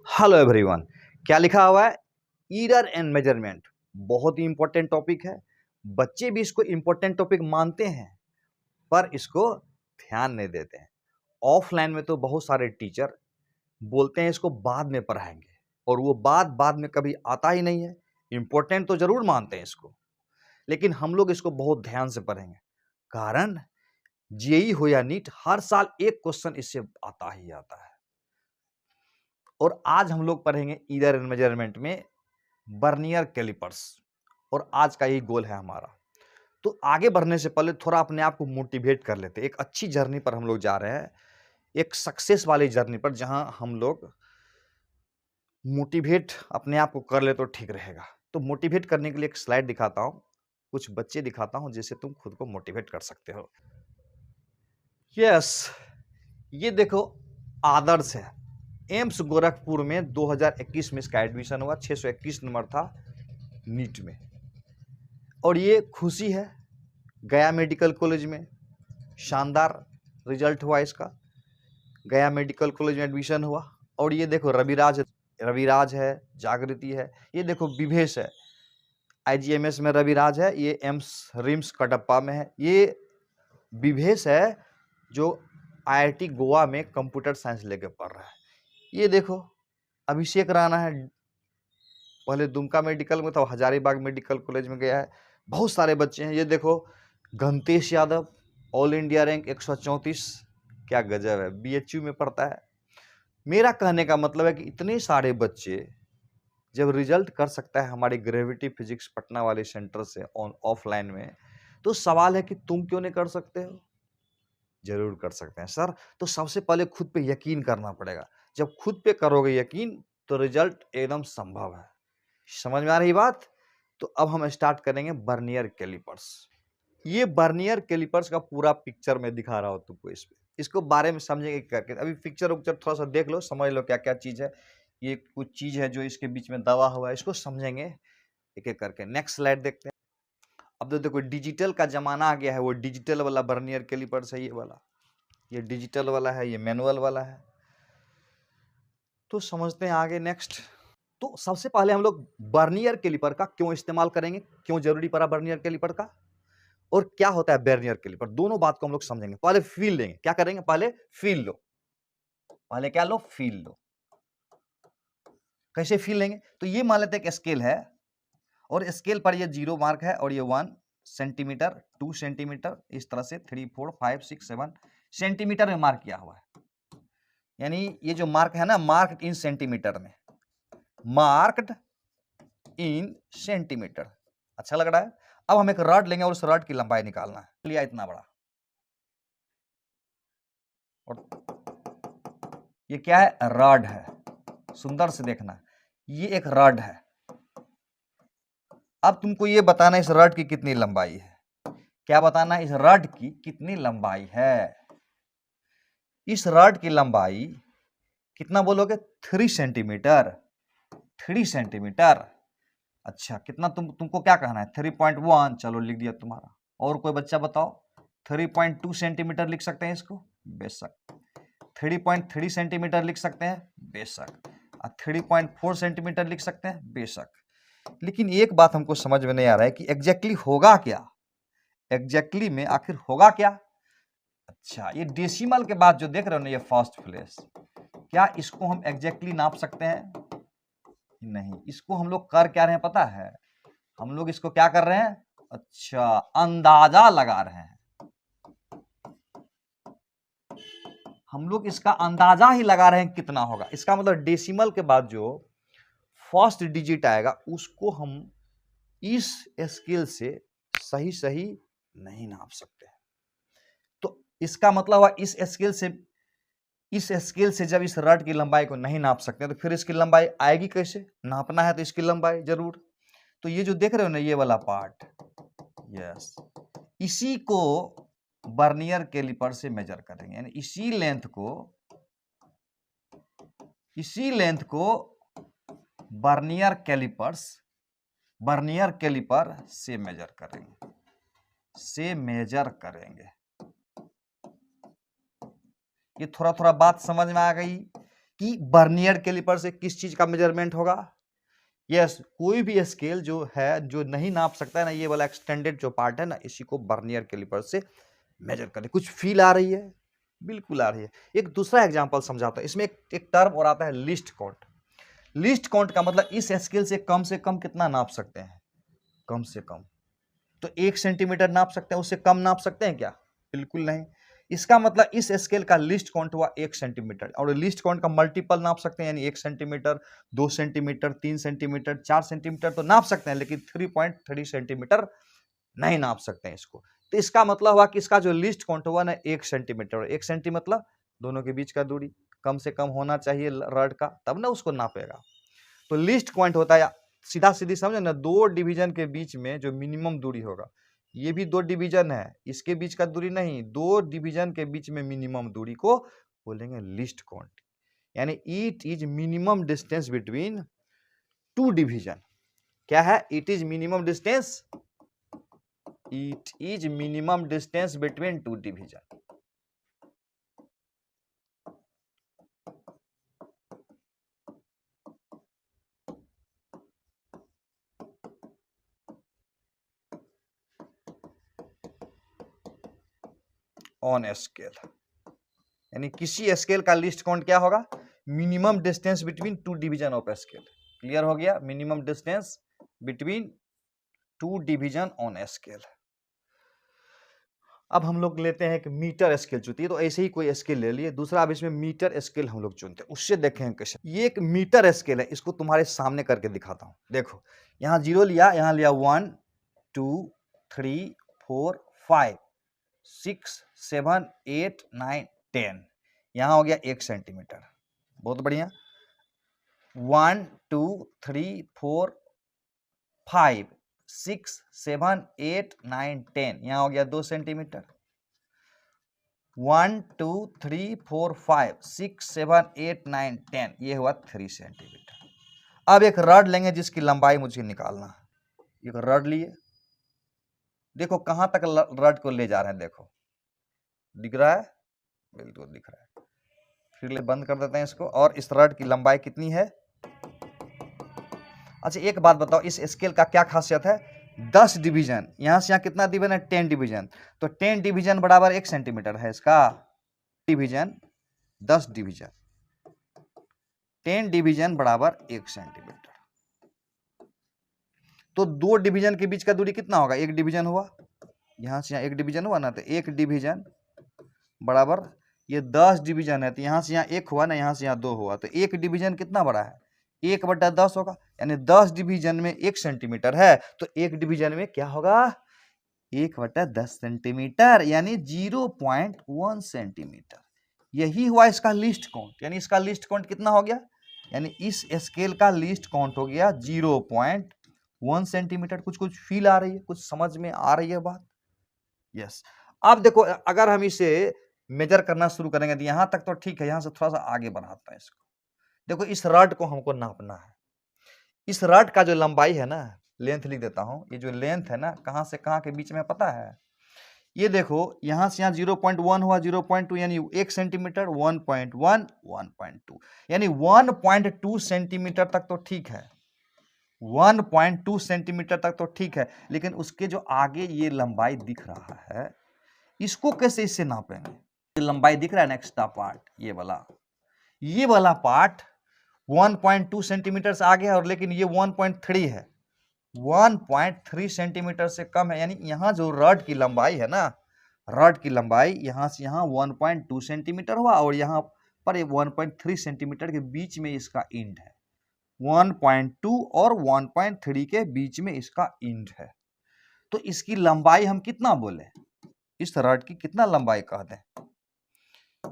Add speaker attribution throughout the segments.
Speaker 1: Hello everyone. क्या लिखा हुआ है? Error and measurement. बहुत ही इंपॉर्टेंट टॉपिक है। बच्चे भी इसको इंपॉर्टेंट टॉपिक मानते हैं पर इसको ध्यान नहीं देते हैं। ऑफलाइन में तो बहुत सारे टीचर बोलते हैं इसको बाद में पढ़ाएंगे और वो बाद में कभी आता ही नहीं है। इंपॉर्टेंट तो जरूर मानते हैं इसको, लेकिन हम लोग इसको बहुत ध्यान से पढ़ेंगे। कारण जेई हो या नीट, हर साल एक क्वेश्चन इससे आता ही आता है। और आज हम लोग पढ़ेंगे ईरर एंड मेजरमेंट में वर्नियर कैलिपर्स, और आज का यही गोल है हमारा। तो आगे बढ़ने से पहले थोड़ा अपने आप को मोटिवेट कर लेते हैं। एक अच्छी जर्नी पर हम लोग जा रहे हैं, एक सक्सेस वाली जर्नी पर, जहां हम लोग मोटिवेट अपने आप को कर ले तो ठीक रहेगा। तो मोटिवेट करने के लिए एक स्लाइड दिखाता हूं, कुछ बच्चे दिखाता हूं जिससे तुम खुद को मोटिवेट कर सकते हो। यस, ये देखो आदर्श है। एम्स गोरखपुर में 2021 में इसका एडमिशन हुआ, 621 नंबर था नीट में। और ये खुशी है, गया मेडिकल कॉलेज में शानदार रिजल्ट हुआ इसका। गया मेडिकल कॉलेज में एडमिशन हुआ। और ये देखो रविराज है, जागृति है, ये देखो विभेश है, आईजीएमएस में रविराज है, ये एम्स रिम्स कडप्पा में है। ये विभेश है जो आईआईटी गोवा में कंप्यूटर साइंस लेके पढ़ रहा है। ये देखो अभिषेक राणा है, पहले दुमका मेडिकल में था, हजारीबाग मेडिकल कॉलेज में गया है। बहुत सारे बच्चे हैं। ये देखो घंतेश यादव, ऑल इंडिया रैंक 134, क्या गजब है, बीएचयू में पढ़ता है। मेरा कहने का मतलब है कि इतने सारे बच्चे जब रिजल्ट कर सकता है हमारी ग्रेविटी फिजिक्स पटना वाले सेंटर से ऑफलाइन में, तो सवाल है कि तुम क्यों नहीं कर सकते हो? जरूर कर सकते हैं सर। तो सबसे पहले खुद पे यकीन करना पड़ेगा। जब खुद पे करोगे यकीन तो रिजल्ट एकदम संभव है। समझ में आ रही बात? तो अब हम स्टार्ट करेंगे वर्नियर कैलिपर्स। ये वर्नियर कैलिपर्स का पूरा पिक्चर मैं दिखा रहा हूं तुमको। इसको बारे में समझेंगे करके। अभी पिक्चर उक्चर थोड़ा सा देख लो, समझ लो क्या क्या चीज है। ये कुछ चीज है जो इसके बीच में दबा हुआ है, इसको समझेंगे एक एक करके। नेक्स्ट स्लाइड देखते हैं। अब तो देखो डिजिटल का जमाना आ गया है, वो डिजिटल वाला वर्नियर कैलिपर्स है ये वाला। ये डिजिटल वाला है, ये मैनुअल वाला है। तो समझते हैं आगे। नेक्स्ट, तो सबसे पहले हम लोग वर्नियर कैलिपर का क्यों इस्तेमाल करेंगे, क्यों जरूरी पड़ा वर्नियर कैलिपर का, और क्या होता है वर्नियर कैलिपर, दोनों बात को हम लोग समझेंगे। पहले फील लेंगे। क्या करेंगे? पहले फील लो। पहले क्या लो? Feel low. कैसे फील लेंगे? तो ये मान लेते हैं एक स्केल है, और स्केल पर ये 0 मार्क है, और ये 1 सेंटीमीटर, 2 सेंटीमीटर, इस तरह से 3 4 5 6 7 सेंटीमीटर में मार्क किया हुआ है। यानी ये जो मार्क है ना, मार्क इन सेंटीमीटर में, मार्क्ड इन सेंटीमीटर। अच्छा लग रहा है? अब हम एक रॉड लेंगे और उस रॉड की लंबाई निकालना है। लिया इतना बड़ा, और ये क्या है? रॉड है। सुंदर से देखना, ये एक रॉड है। अब तुमको ये बताना इस रॉड की कितनी लंबाई है। क्या बताना? इस रॉड की कितनी लंबाई है। इस रॉड की लंबाई कितना बोलोगे? 3 सेंटीमीटर। 3 सेंटीमीटर। अच्छा, कितना तुमको क्या कहना है? 3.1। चलो लिख दिया तुम्हारा। और कोई बच्चा बताओ? 3.2 सेंटीमीटर लिख सकते हैं इसको? बेशक। 3.3 सेंटीमीटर लिख सकते हैं? बेशक। 3.4 सेंटीमीटर लिख सकते हैं? बेशक। लेकिन एक बात हमको समझ में नहीं आ रहा है कि एग्जैक्टली होगा क्या। एग्जैक्टली में आखिर होगा क्या? अच्छा, ये डेसिमल के बाद जो देख रहे हो ना, ये फर्स्ट प्लेस, क्या इसको हम एग्जैक्टली नाप सकते हैं? नहीं। इसको हम लोग कर क्या रहे हैं पता है? हम लोग इसको क्या कर रहे हैं? अच्छा, अंदाजा लगा रहे हैं। हम लोग इसका अंदाजा ही लगा रहे हैं कितना होगा। इसका मतलब डेसिमल के बाद जो फर्स्ट डिजिट आएगा उसको हम इस स्केल से सही सही नहीं नाप सकते। तो इसका मतलब हुआ इस स्केल से जब इस रड की लंबाई को नहीं नाप सकते तो फिर इसकी लंबाई आएगी कैसे? नापना है तो इसकी लंबाई जरूर। तो ये जो देख रहे हो ना, ये वाला पार्ट, यस, इसी को वर्नियर कैलिपर से मेजर करेंगे। यानी इसी लेंथ को वर्नियर कैलिपर से मेजर करेंगे। ये थोड़ा थोड़ा बात समझ में आ गई कि कि वर्नियर कैलिपर से किस चीज का मेजरमेंट होगा। यस, कोई भी स्केल जो है जो नहीं नाप सकता है ना, ये वाला एक्सटेंडेड जो पार्ट है ना, इसी को वर्नियर कैलिपर से मेजर करें। कुछ फील आ रही है? बिल्कुल आ रही है। एक दूसरा एग्जांपल समझाता हूं। इसमें एक टर्म और आता है लीस्ट काउंट। लीस्ट काउंट का मतलब इस स्केल से कम कितना नाप सकते हैं? कम से कम तो 1 सेंटीमीटर नाप सकते हैं, उससे कम नाप सकते हैं क्या? बिल्कुल नहीं। इसका मतलब इस स्केल का लीस्ट काउंट हुआ 1 सेंटीमीटर, और लीस्ट काउंट का मल्टीपल नाप सकते हैं, यानी 1 सेंटीमीटर, 2 सेंटीमीटर, 3 सेंटीमीटर, 4 सेंटीमीटर तो नाप सकते हैं, लेकिन 3.3 सेंटीमीटर नहीं नाप सकते हैं इसको। तो इसका मतलब हुआ कि इसका जो लीस्ट काउंट हुआ ना 1 सेंटीमीटर। 1 सेंटी मतलब दोनों के बीच का दूरी कम से कम होना चाहिए रड का, तब ना उसको नापेगा। तो लीस्ट काउंट होता है, सीधा सीधी समझो ना, 2 डिवीजन के बीच में जो मिनिमम दूरी होगा, ये भी 2 डिवीजन है, इसके बीच का दूरी नहीं, 2 डिवीजन के बीच में मिनिमम दूरी को बोलेंगे लीस्ट काउंट। यानी it is minimum distance between 2 division. क्या है? It is minimum distance, it is minimum distance between 2 division. On scale, यानी किसी स्केल का लीस्ट काउंट क्या होगा? Minimum distance between 2 division of scale. Clear हो गया? Minimum distance between 2 division on scale. अब हम लोग लेते हैं एक मीटर स्केल चुनती है, तो ऐसे ही कोई स्केल ले लिए। दूसरा अब इसमें मीटर स्केल हम लोग चुनते हैं, उससे देखें कैसे। ये एक मीटर स्केल है, इसको तुम्हारे सामने करके दिखाता हूं। देखो, यहाँ 0 लिया, यहाँ लिया 1 2 3 4 5 6 7 8 9 10, यहाँ हो गया 1 सेंटीमीटर। बहुत बढ़िया। 1 2 3 4 5 6 7 8 9 10, यहाँ हो गया 2 सेंटीमीटर। 1 2 3 4 5 6 7 8 9 10, ये हुआ 3 सेंटीमीटर। अब एक रड लेंगे जिसकी लंबाई मुझे निकालना है। एक रड लिए, देखो कहां तक रड को ले जा रहे हैं, देखो दिख रहा है? बिल्कुल दिख रहा है। फिर बंद कर देते हैं इसको। और इस रड की लंबाई कितनी है? अच्छा एक बात बताओ, इस स्केल का क्या खासियत है? 10 डिवीजन, यहां से यहां कितना डिवीजन है? 10 डिवीजन। तो 10 डिवीजन बराबर 1 सेंटीमीटर है इसका। डिवीजन 10 डिवीजन, 10 डिवीजन बराबर 1 सेंटीमीटर। तो 2 डिवीजन के बीच का दूरी कितना होगा? 1 डिवीजन हुआ, यहां से यहां 1 डिवीजन हुआ ना, तो 1 डिवीजन बराबर, ये 10 डिवीजन है, तो यहां से यहां 1 हुआ ना, यहां से यहां 2 हुआ, तो 1 डिवीजन कितना बड़ा है? 1/10 होगा, यानी 10 डिवीजन में 1 सेंटीमीटर है, तो 1 डिवीजन में क्या होगा? 1/10 सेंटीमीटर, यानी 0.1 सेंटीमीटर। यही हुआ इसका लीस्ट काउंट। यानी इसका लीस्ट काउंट कितना हो गया? यानी इस स्केल का लीस्ट काउंट हो गया 0.1 सेंटीमीटर। कुछ कुछ फील आ रही है? कुछ समझ में आ रही है बात? यस। अब देखो, अगर हम इसे मेजर करना शुरू करेंगे तो यहां तक तो ठीक है, यहां से थोड़ा सा आगे बढ़ाते हैं इसको। देखो, इस रड को हमको नापना है। इस रड का जो लंबाई है ना, लेंथ लिख देता हूं, ये जो लेंथ है ना, कहां से कहां के बीच में पता है? ये देखो, यहां से यहां 0.1 हुआ, 0.2, यानी 1 सेंटीमीटर, 1.1 1.2, यानी 1.2 सेंटीमीटर तक तो ठीक है। 1.2 सेंटीमीटर तक तो ठीक है, लेकिन उसके जो आगे ये लंबाई दिख रहा है, इसको कैसे इससे नापेंगे? ये लंबाई दिख रहा है ना, एक्स्ट्रा पार्ट, ये वाला पार्ट 1.2 सेंटीमीटर से आगे है, और लेकिन ये 1.3 है, 1.3 सेंटीमीटर से कम है। यानी यहाँ जो रड की लंबाई है ना, रड की लंबाई यहाँ से यहाँ 1.2 सेंटीमीटर हुआ, और यहाँ पर 1.3 सेंटीमीटर के बीच में इसका इंड है। 1.2 और 1.3 के बीच में इसका इंड है। तो इसकी लंबाई हम कितना बोले? इस रड की कितना लंबाई कह दें?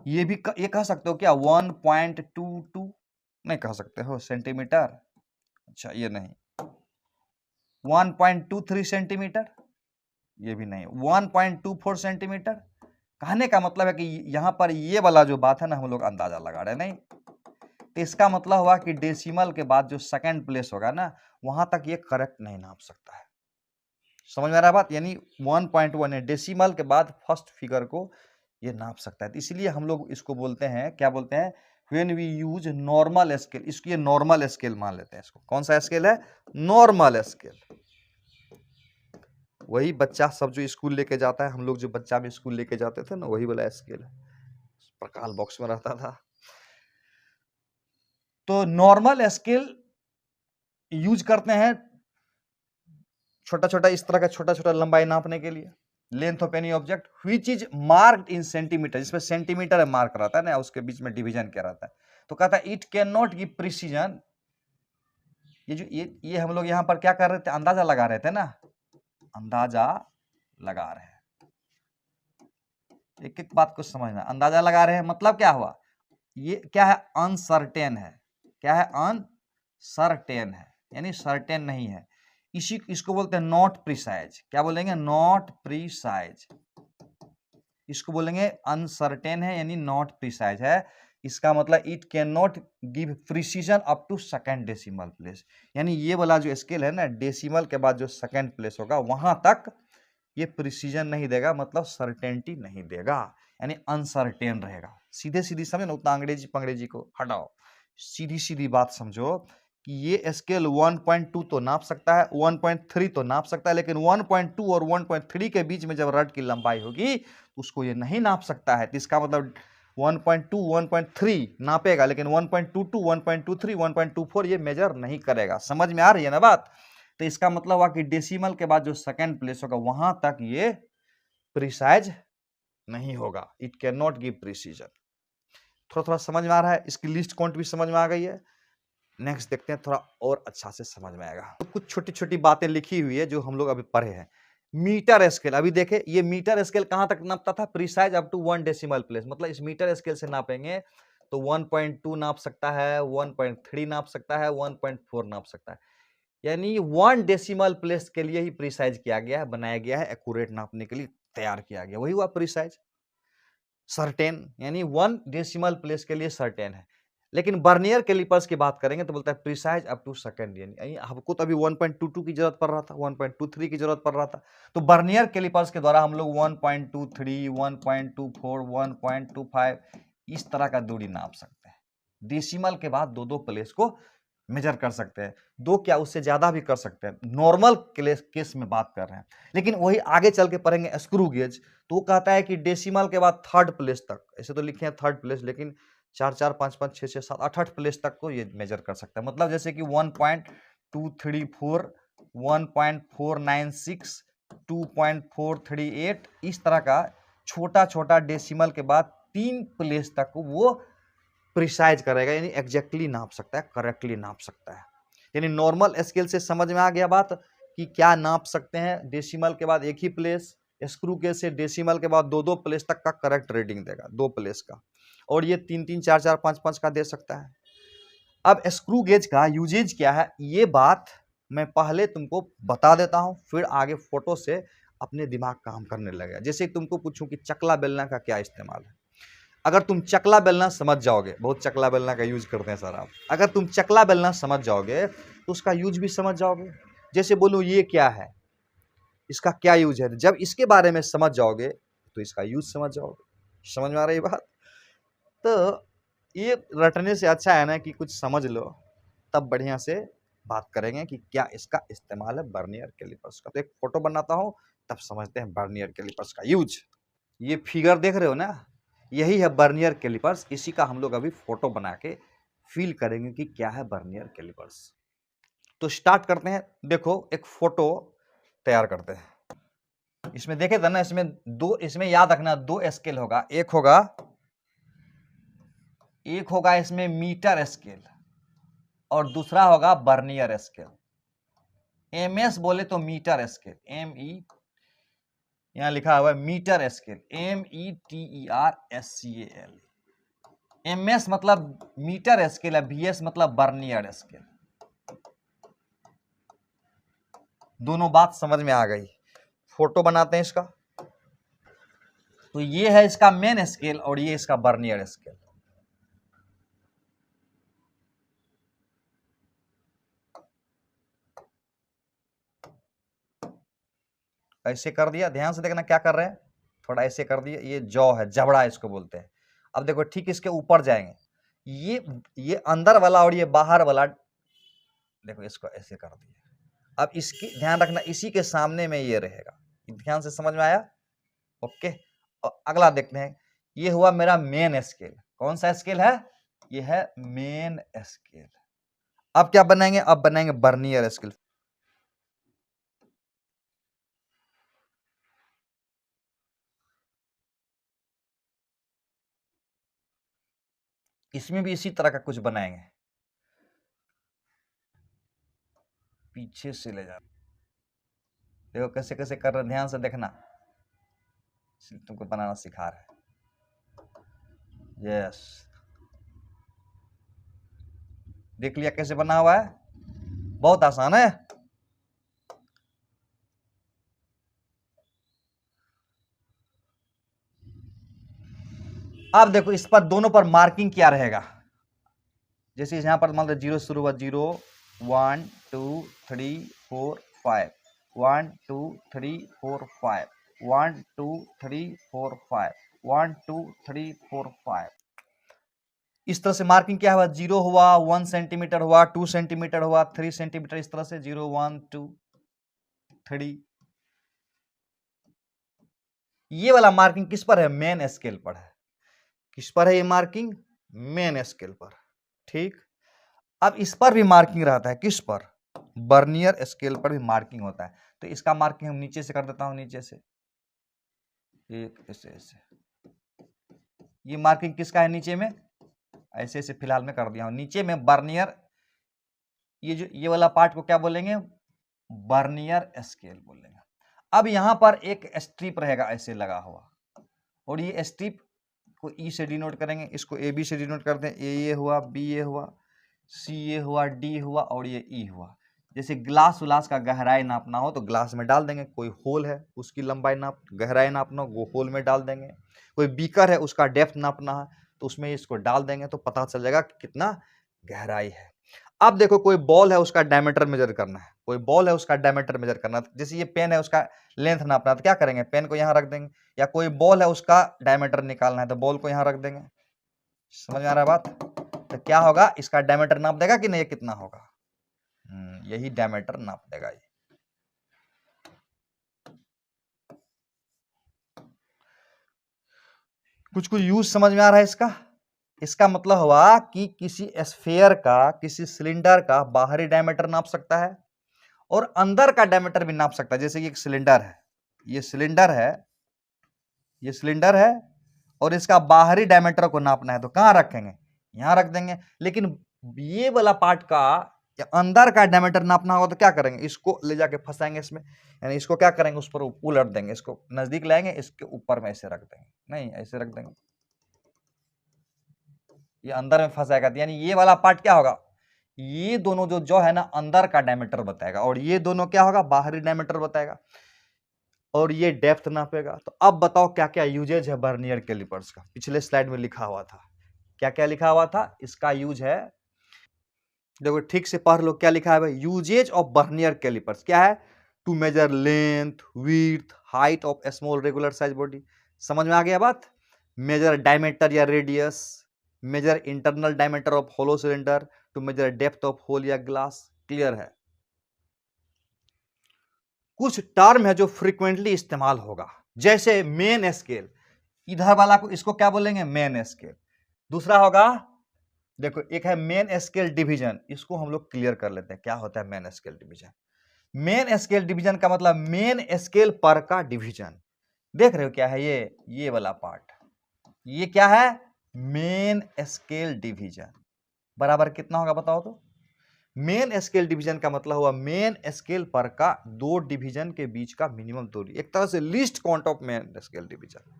Speaker 1: ये कह सकते हो क्या 1.22? नहीं कह सकते हो सेंटीमीटर। अच्छा, ये नहीं। 1.23 सेंटीमीटर, ये भी नहीं। 1.24 सेंटीमीटर। कहने का मतलब है कि यहां पर ये वाला जो बात है ना, हम लोग अंदाजा लगा रहे नहीं। तो इसका मतलब हुआ कि डेसिमल के बाद जो सेकंड प्लेस होगा ना, वहां तक ये करेक्ट नहीं नाप सकता है। समझ में आ रहा है बात? यानी 1.1 है, डेसिमल के बाद फर्स्ट फिगर को ये नाप सकता है। तो इसलिए हम लोग इसको बोलते हैं, क्या बोलते हैं? When we use normal scale, इसको ये नॉर्मल स्केल मान लेते हैं। इसको कौन सा स्केल है? Normal scale. वही बच्चा सब जो स्कूल लेके जाता है, हम लोग जो बच्चा में स्कूल लेके जाते थे ना, वही वाला स्केल है, प्रकाश बॉक्स में रहता था। तो नॉर्मल स्केल यूज करते हैं छोटा छोटा, इस तरह का छोटा छोटा लंबाई नापने के लिए। Length of any object which is marked in centimetre, जिसमें सेंटीमीटर मार्क रहता है ना, उसके बीच में डिवीजन क्या रहता है। तो कहता है it can not give precision. ये जो ये हम लोग यहाँ पर क्या कर रहे थे? अंदाजा लगा रहे थे ना, अंदाजा लगा रहे हैं। एक एक बात को समझना, अंदाजा लगा रहे हैं मतलब क्या हुआ? ये क्या है? अनसर्टेन है। क्या है? अनसर्टेन है, यानी सर्टेन नहीं है। इसको बोलते हैं नॉट प्रिसाइज। क्या बोलेंगे? Not precise. इसको बोलेंगे अनसर्टेन है, यानी नॉट प्रिसाइज है। इसका मतलब it can not give precision up to second decimal place, यानी ये वाला जो स्केल है ना, डेसिमल के बाद जो सेकंड प्लेस होगा वहां तक ये प्रिसीजन नहीं देगा, मतलब सर्टेनिटी नहीं देगा, यानी अनसर्टेन रहेगा। सीधे सीधी समझो ना, उतना अंग्रेजी पंग्रेजी को हटाओ, सीधी सीधी बात समझो कि ये स्केल 1.2 तो नाप सकता है, 1.3 तो नाप सकता है, लेकिन 1.2 और 1.3 के बीच में जब रड की लंबाई होगी उसको ये नहीं नाप सकता है। तो इसका मतलब 1.2 1.3 नापेगा, लेकिन 1.22 1.23 1.24 ये मेजर नहीं करेगा। समझ में आ रही है ना बात? तो इसका मतलब हुआ कि डेसिमल के बाद जो सेकंड प्लेस होगा वहां तक ये प्रिसाइज नहीं होगा, it can not give precision. थोड़ा थोड़ा समझ में आ रहा है? इसकी लिस्ट काउंट भी समझ में आ गई है। नेक्स्ट देखते हैं, थोड़ा और अच्छा से समझ में आएगा। तो कुछ छोटी छोटी बातें लिखी हुई है जो हम लोग अभी पढ़े हैं। मीटर स्केल, अभी देखे ये मीटर स्केल कहां तक नापता था? Precise up to 1 decimal place. मतलब इस मीटर स्केल से नापेंगे तो 1.2 नाप सकता है, 1.3 नाप सकता है, 1.4 नाप सकता है, यानी 1 डेसिमल प्लेस के लिए ही प्रिसाइज किया गया है, बनाया गया है, एक्यूरेट नापने के लिए तैयार किया गया, वही हुआ प्रिसाइज। सर्टेन यानी 1 डेसिमल प्लेस के लिए सर्टेन है। लेकिन बर्नियर कैलिपर्स की बात करेंगे तो बोलता है प्रिसाइज अप टू सेकंड, यानी हमको तो अभी 1.22 की जरूरत पड़ रहा था, 1.23 की जरूरत पड़ रहा था, तो बर्नियर कैलिपर्स के द्वारा हम लोग 1.23 1.24 1.25 इस तरह का दूरी नाप सकते हैं। डेसिमल के बाद दो दो प्लेस को मेजर कर सकते हैं, दो क्या उससे ज्यादा भी कर सकते हैं, नॉर्मल केस में बात कर रहे हैं। लेकिन वही आगे चल के पढ़ेंगे स्क्रू गेज, तो वो कहता है कि डेसिमल के बाद थर्ड प्लेस तक, ऐसे तो लिखे हैं थर्ड प्लेस, लेकिन 4 4 5 5 6 6 7 8 8 प्लेस तक को ये मेजर कर सकता है। मतलब जैसे कि 1.234 1.496 2.438 इस तरह का छोटा छोटा डेसिमल के बाद 3 प्लेस तक वो प्रिसाइज करेगा, यानी एग्जैक्टली नाप सकता है, करेक्टली नाप सकता है। यानी नॉर्मल स्केल से समझ में आ गया बात कि क्या नाप सकते हैं। डेसिमल के बाद एक ही प्लेस, स्क्रू गेज से डेसिमल के बाद दो दो प्लेस तक का करेक्ट रीडिंग देगा, 2 प्लेस का, और ये 3 3 4 4 5 5 का दे सकता है। अब स्क्रू गेज का यूजेज क्या है, ये बात मैं पहले तुमको बता देता हूं, फिर आगे फोटो से अपने दिमाग काम करने लगेगा। जैसे तुमको पूछूं कि चकला बेलना का क्या इस्तेमाल है, अगर तुम चकला बेलना समझ जाओगे, बहुत चकला बेलना का यूज करते हैं सर आप, अगर तुम चकला बेलना समझ जाओगे तो उसका यूज भी समझ जाओगे। जैसे बोलो ये क्या है, इसका क्या यूज है, जब इसके बारे में समझ जाओगे तो इसका यूज समझ जाओगे। समझ में आ रही बात? तो ये रटने से अच्छा है ना कि कुछ समझ लो, तब बढ़िया से बात करेंगे कि क्या इसका इस्तेमाल है बर्नियर कैलिपर्स का। तो एक फोटो बनाता हूं, तब समझते हैं बर्नियर कैलिपर्स का यूज। ये फिगर देख रहे हो ना, यही है बर्नियर कैलिपर्स, इसी का हम लोग अभी फोटो बना के फील करेंगे कि क्या है बर्नियर कैलिपर्स। तो स्टार्ट करते हैं। देखो एक फोटो तैयार करते हैं। इसमें देखे था ना, इसमें याद रखना 2 स्केल होगा, एक होगा इसमें मीटर स्केल और दूसरा होगा बर्नियर स्केल। एमएस बोले तो मीटर स्केल, यहां लिखा हुआ है मीटर स्केल, METERSCAL। एमएस मतलब मीटर स्केल है, बीएस मतलब बर्नियर स्केल। दोनों बात समझ में आ गई। फोटो बनाते हैं इसका। तो ये है इसका मेन स्केल और ये इसका बर्नियर स्केल। ऐसे कर दिया, ध्यान से देखना क्या कर रहे हैं, थोड़ा ऐसे कर दिया, ये जॉ है, जबड़ा इसको बोलते हैं। अब देखो ठीक इसके ऊपर जाएंगे, ये अंदर वाला और ये बाहर वाला, देखो इसको ऐसे कर दिया। अब इसकी ध्यान रखना, इसी के सामने में ये रहेगा। ध्यान से समझ में आया? ओके। और अगला देखते हैं, ये हुआ मेरा मेन स्केल। कौन सा स्केल है? ये है मेन स्केल। अब क्या बनाएंगे? अब बनाएंगे बर्नियर स्केल। इसमें भी इसी तरह का कुछ बनाएंगे, पीछे से ले जा। देखो कैसे कैसे कर रहे, ध्यान से देखना, तुमको बनाना सिखा रहे हैं। यस, देख लिया कैसे बना हुआ है? बहुत आसान है। अब देखो इस पर दोनों पर मार्किंग क्या रहेगा। जैसे यहां पर मान लो 0 शुरू हुआ, 0 1 2 3 4 5, 1 2 3 4 5, 1 2 3 4 5, 1 2 3 4 5। इस तरह से मार्किंग क्या हुआ? 0 हुआ, 1 सेंटीमीटर हुआ, 2 सेंटीमीटर हुआ, 3 सेंटीमीटर, इस तरह से 0 1 2 3। ये वाला मार्किंग किस पर है? मेन स्केल पर है। किस पर है ये मार्किंग? मेन स्केल पर। ठीक। अब इस पर भी मार्किंग रहता है, किस पर? बर्नियर स्केल पर भी मार्किंग होता है। तो इसका मार्किंग हम नीचे से कर देता हूं, नीचे से एक ऐसे ऐसे। ये मार्किंग किसका है? नीचे में ऐसे ऐसे फिलहाल में कर दिया हूं। नीचे में बर्नियर, ये जो ये वाला पार्ट को क्या बोलेंगे? बर्नियर स्केल बोलेंगे। अब यहां पर एक स्ट्रिप रहेगा ऐसे लगा हुआ, और ये स्ट्रिप को ई से डिनोट करेंगे, इसको ए बी से डिनोट करते हैं। ये हुआ, बी ये हुआ, सी ये हुआ, डी हुआ, और ये ई हुआ। जैसे ग्लास उलास का गहराई नापना हो तो ग्लास में डाल देंगे। कोई होल है उसकी लंबाई नाप, गहराई नापना हो वो होल में डाल देंगे। कोई बीकर है उसका डेप्थ नापना है तो उसमें इसको डाल देंगे, तो पता चल जाएगा कि कितना गहराई है। अब देखो कोई बॉल है उसका डायमीटर मेजर करना है, कोई बॉल है उसका डायमीटर मेजर करना है। जैसे ये पेन है उसका लेंथ नापना है तो क्या करेंगे? पेन को यहाँ रख देंगे। या कोई बॉल है उसका डायमीटर निकालना है तो बॉल को यहाँ रख देंगे। समझ में आ रहा है बात? तो क्या होगा? इसका डायमीटर नाप देगा कि नहीं, ये कितना होगा? यही डायमीटर नाप देगा ये। कुछ कुछ यूज समझ में आ रहा है इसका? इसका मतलब हुआ कि किसी स्फीयर का, किसी सिलेंडर का बाहरी डायमीटर नाप सकता है और अंदर का डायमीटर भी नाप सकता है। जैसे ये एक सिलेंडर है, ये सिलेंडर है, ये सिलेंडर है, और इसका बाहरी डायमीटर को नापना है तो कहां रखेंगे? यहां रख देंगे। लेकिन ये वाला पार्ट का या अंदर का डायमीटर नापना होगा तो क्या करेंगे? इसको ले जाके फंसाएंगे इसमें, यानी इसको क्या करेंगे? उस पर उलट देंगे, इसको नजदीक लाएंगे, इसके ऊपर में ऐसे रख देंगे, नहीं ऐसे रख देंगे, ये अंदर में फंसाएगा। यानी ये वाला पार्ट क्या होगा? ये दोनों जो है ना अंदर का डायमीटर बताएगा, और ये दोनों क्या होगा? बाहरी डायमीटर बताएगा, और ये डेप्थ नापेगा। तो अब बताओ क्या क्या यूजेज है बर्नियर कैलिपर्स का? पिछले स्लाइड में लिखा हुआ था, क्या क्या लिखा हुआ था? इसका यूज है, देखो ठीक से पढ़ लो क्या लिखा है भाई। यूजेज ऑफ बर्नियर कैलिपर्स क्या है? To measure length, width, height of small regular size body. समझ में आ गया बात? मेजर डायमीटर या radius, measure internal diameter of hollow cylinder, to measure depth of hole या ग्लास। क्लियर है? कुछ टर्म है जो फ्रीक्वेंटली इस्तेमाल होगा, जैसे मेन स्केल, इधर वाला को इसको क्या बोलेंगे? Main scale. दूसरा होगा, देखो एक है मेन स्केल डिवीजन, इसको हम लोग क्लियर कर लेते हैं क्या होता है main scale division. Main scale division का मतलब मेन स्केल पर का डिवीजन। देख रहे हो क्या है ये वाला पार्ट, ये क्या है? Main scale division. बराबर कितना होगा बताओ तो? मेन स्केल डिवीजन का मतलब हुआ मेन स्केल पर का दो डिवीजन के बीच का मिनिमम दूरी, एक तरह से least count of main scale division.